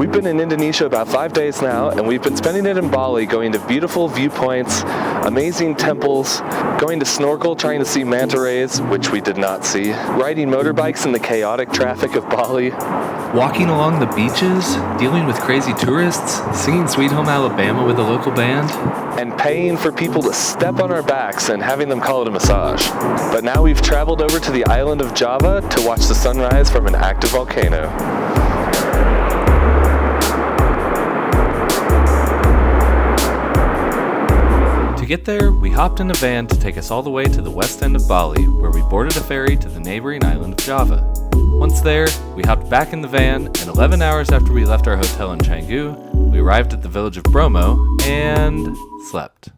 We've been in Indonesia about 5 days now, and we've been spending it in Bali, going to beautiful viewpoints, amazing temples, going to snorkel, trying to see manta rays, which we did not see, riding motorbikes in the chaotic traffic of Bali, walking along the beaches, dealing with crazy tourists, singing Sweet Home Alabama with a local band, and paying for people to step on our backs and having them call it a massage. But now we've traveled over to the island of Java to watch the sunrise from an active volcano. To get there, we hopped in a van to take us all the way to the west end of Bali, where we boarded a ferry to the neighboring island of Java. Once there, we hopped back in the van, and 11 hours after we left our hotel in Canggu, we arrived at the village of Bromo and slept.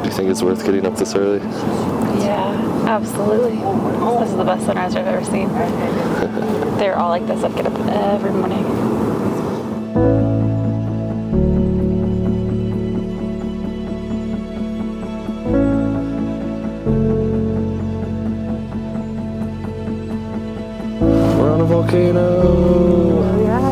Do you think it's worth getting up this early? Yeah, absolutely. This is the best sunrise I've ever seen. They're all like this. I'd get up every morning. We're on a volcano! Oh, yeah.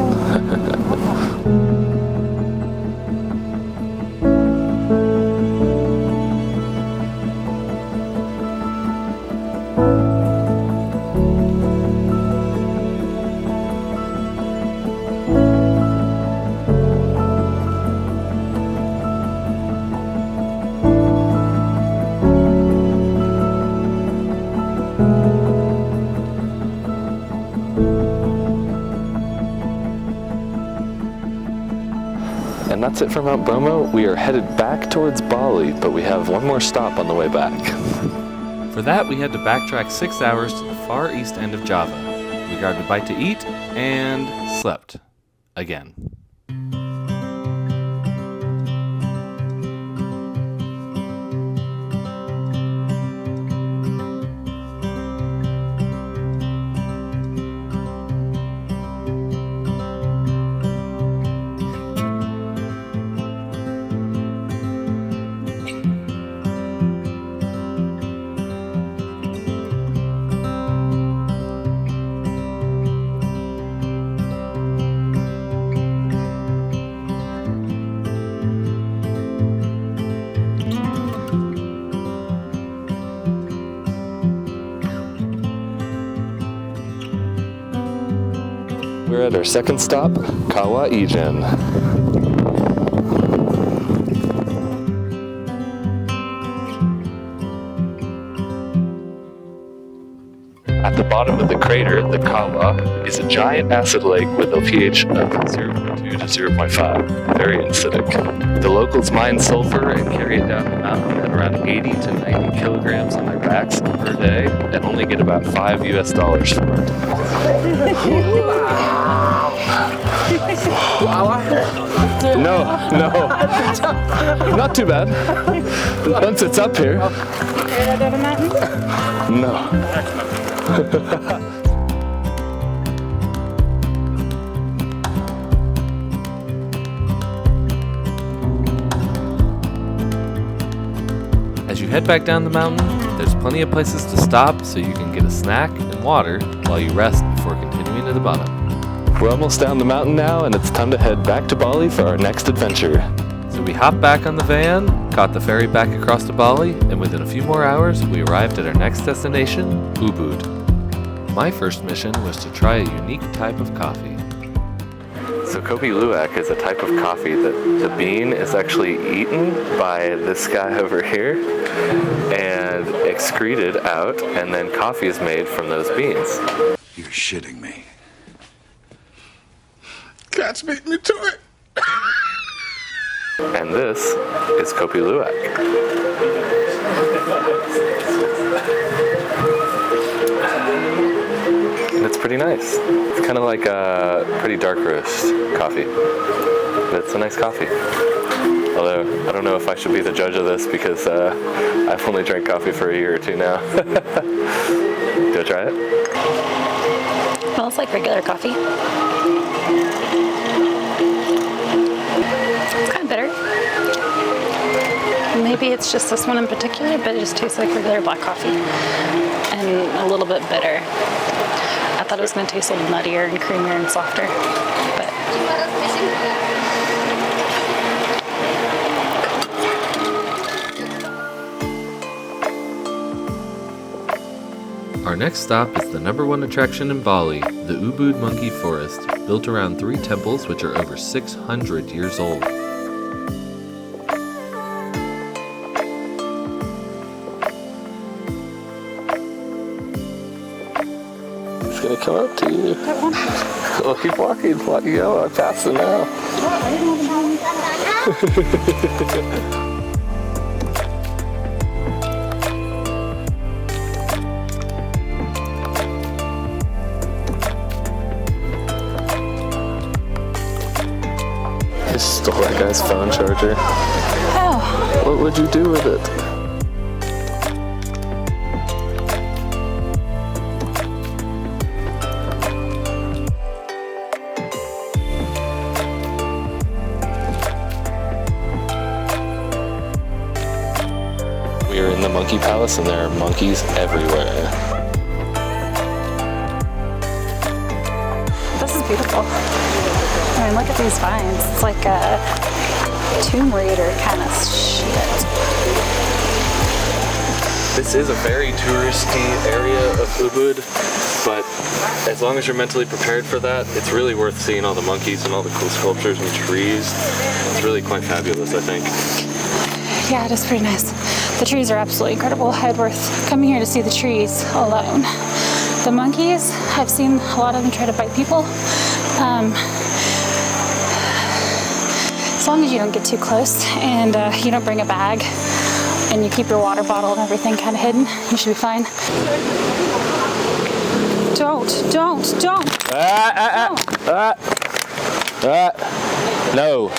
And that's it for Mount Bromo. We are headed back towards Bali, but we have one more stop on the way back. For that, we had to backtrack 6 hours to the far east end of Java. We grabbed a bite to eat and slept. Again. We're at our second stop, Kawah Ijen. At the bottom of the crater, the Kawah, is a giant acid lake with a pH of 0.2 to 0.5, very acidic. The locals mine sulfur and carry it down the mountain at around 80 to 90 kilograms on their backs per day, and only get about $5 for it. No, not too bad. Once it's up here. No. As you head back down the mountain, there's plenty of places to stop so you can get a snack and water while you rest before continuing to the bottom. We're almost down the mountain now, and it's time to head back to Bali for our next adventure. So we hopped back on the van, caught the ferry back across to Bali, and within a few more hours, we arrived at our next destination, Ubud. My first mission was to try a unique type of coffee. So Kopi Luwak is a type of coffee that the bean is actually eaten by this guy over here and excreted out, and then coffee is made from those beans. You're shitting me. Cats beat me to it. And this is Kopi Luwak. And it's pretty nice. It's kind of like a pretty dark roast coffee, but it's a nice coffee. Although, I don't know if I should be the judge of this because I've only drank coffee for a year or two now. try it? Smells like regular coffee. It's kind of bitter. Maybe it's just this one in particular, but it just tastes like regular black coffee and a little bit bitter. I thought it was going to taste a little nuttier and creamier and softer, but Our next stop is the #1 attraction in Bali, the Ubud Monkey Forest, built around 3 temples which are over 600 years old. It's gonna come up to you. Well, keep walking, go, I'm passing now. You stole that guy's phone charger. oh, What would you do with it? We are in the monkey palace and there are monkeys everywhere. this is beautiful. I mean, look at these vines. It's like a Tomb Raider kind of shit. This is a very touristy area of Ubud, but as long as you're mentally prepared for that, it's really worth seeing all the monkeys and all the cool sculptures and trees. It's really quite fabulous, I think. Yeah, it is pretty nice. The trees are absolutely incredible. I'd worth coming here to see the trees alone. The monkeys, I've seen a lot of them try to bite people. As long as you don't get too close and you don't bring a bag and you keep your water bottle and everything kind of hidden, you should be fine. Don't. No.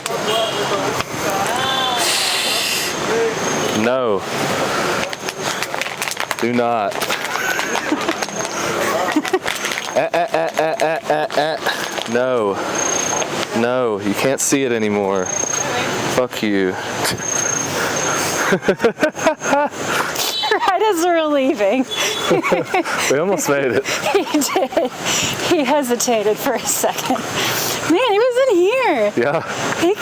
No. Do not. No. No, you can't see it anymore. Fuck you. Right as we're leaving. We almost made it. He did. He hesitated for a second. Man, he was in here. Yeah. He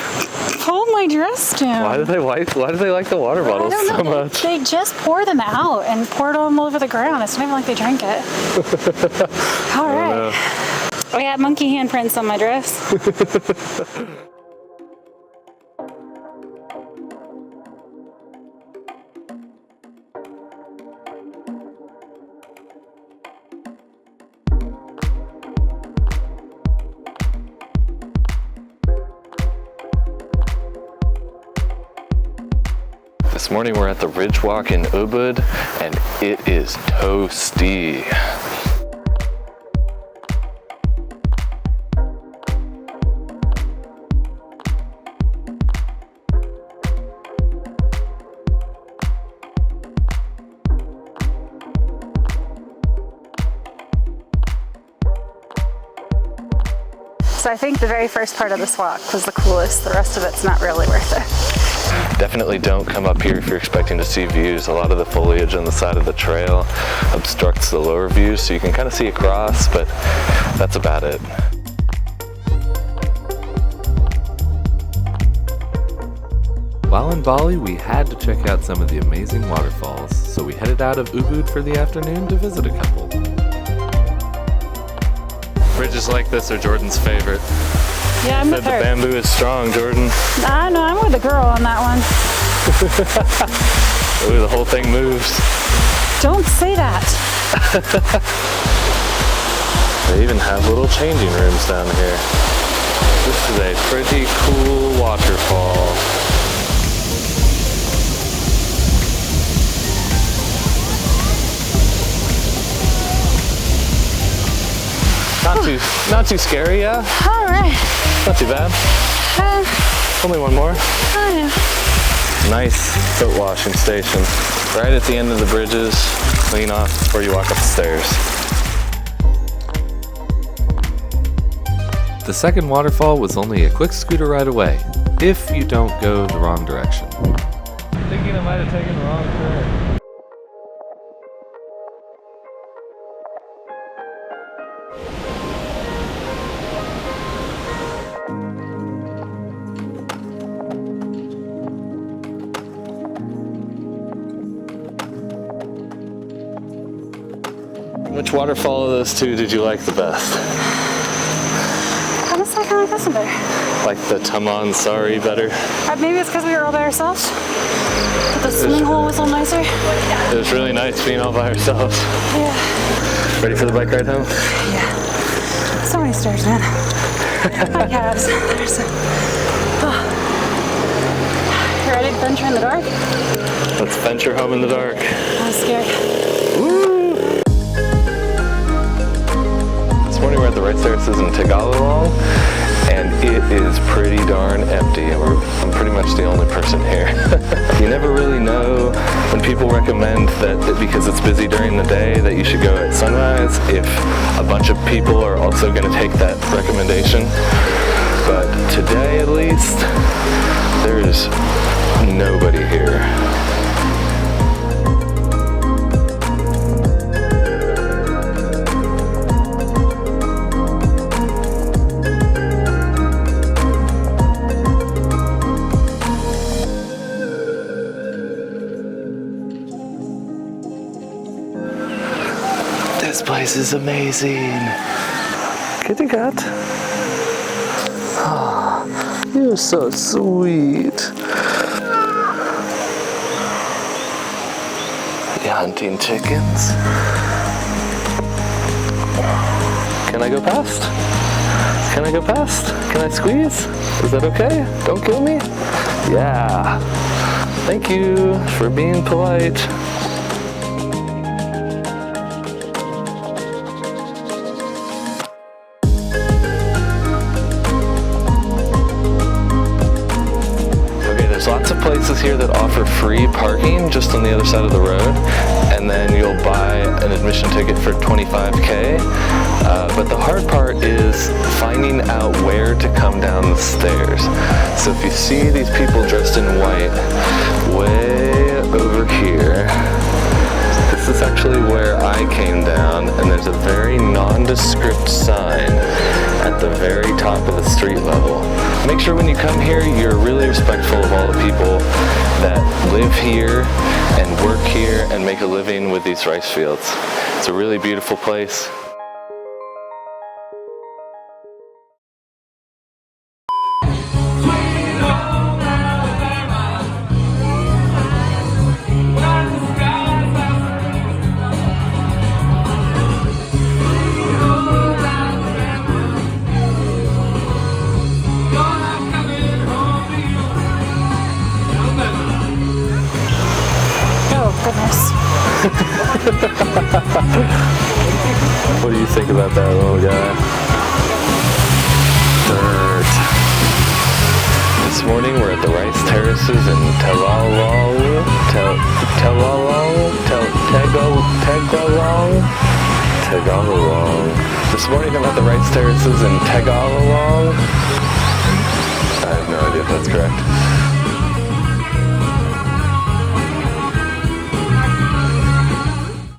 pulled my dress down. Why do they like the water bottles I don't so know. much? They just pour them out and pour it all over the ground. It's not even like they drank it. All right. I got monkey handprints on my dress. This morning we're at the Ridge Walk in Ubud and it is toasty. So I think the very first part of this walk was the coolest. The rest of it's not really worth it. Definitely don't come up here if you're expecting to see views. A lot of the foliage on the side of the trail obstructs the lower views, so you can kind of see across, but that's about it. While in Bali, we had to check out some of the amazing waterfalls, so we headed out of Ubud for the afternoon to visit a couple. Bridges like this are Jordan's favorite. Yeah, I'm with The her. bamboo is strong, Jordan. I know, I'm with the girl on that one. Ooh, the whole thing moves. Don't say that. They even have little changing rooms down here. This is a pretty cool waterfall. Not too scary, yeah? All right. Not too bad. Only one more. I know. Nice foot washing station. Right at the end of the bridges. Clean off before you walk up the stairs. The second waterfall was only a quick scooter ride away, if you don't go the wrong direction. Thinking I might have taken the wrong turn. Which waterfall of those two did you like the best? Honestly, I kind of like this one better. Like the Taman Sari better? Maybe it's because we were all by ourselves. But the swimming hole was a little nicer. It was really nice being all by ourselves. Yeah. Ready for the bike ride home? Yeah. So many stairs, man. My calves. You ready to venture in the dark? Let's venture home in the dark. I'm scared. This morning we're at the rice terraces in Tagalong, and it is pretty darn empty. I'm pretty much the only person here. You never really know when people recommend that because it's busy during the day that you should go at sunrise if a bunch of people are also going to take that recommendation. But today at least, there's nobody here. This place is amazing. Kitty cat. Oh, you're so sweet. You hunting chickens? Can I go past? Can I go past? Can I squeeze? Is that okay? Don't kill me? Yeah. Thank you for being polite. There's lots of places here that offer free parking just on the other side of the road, and then you'll buy an admission ticket for $25K. But the hard part is finding out where to come down the stairs. So if you see these people dressed in white way over here, this is actually where I came down, and there's a very nondescript sign at the very top of the street level. Make sure when you come here, you're really respectful of all the people that live here and work here and make a living with these rice fields. It's a really beautiful place. What do you think about that little guy? Dirt. This morning we're at the rice terraces in Tagalong. This morning I'm at the rice terraces in Tagalong. I have no idea if that's correct.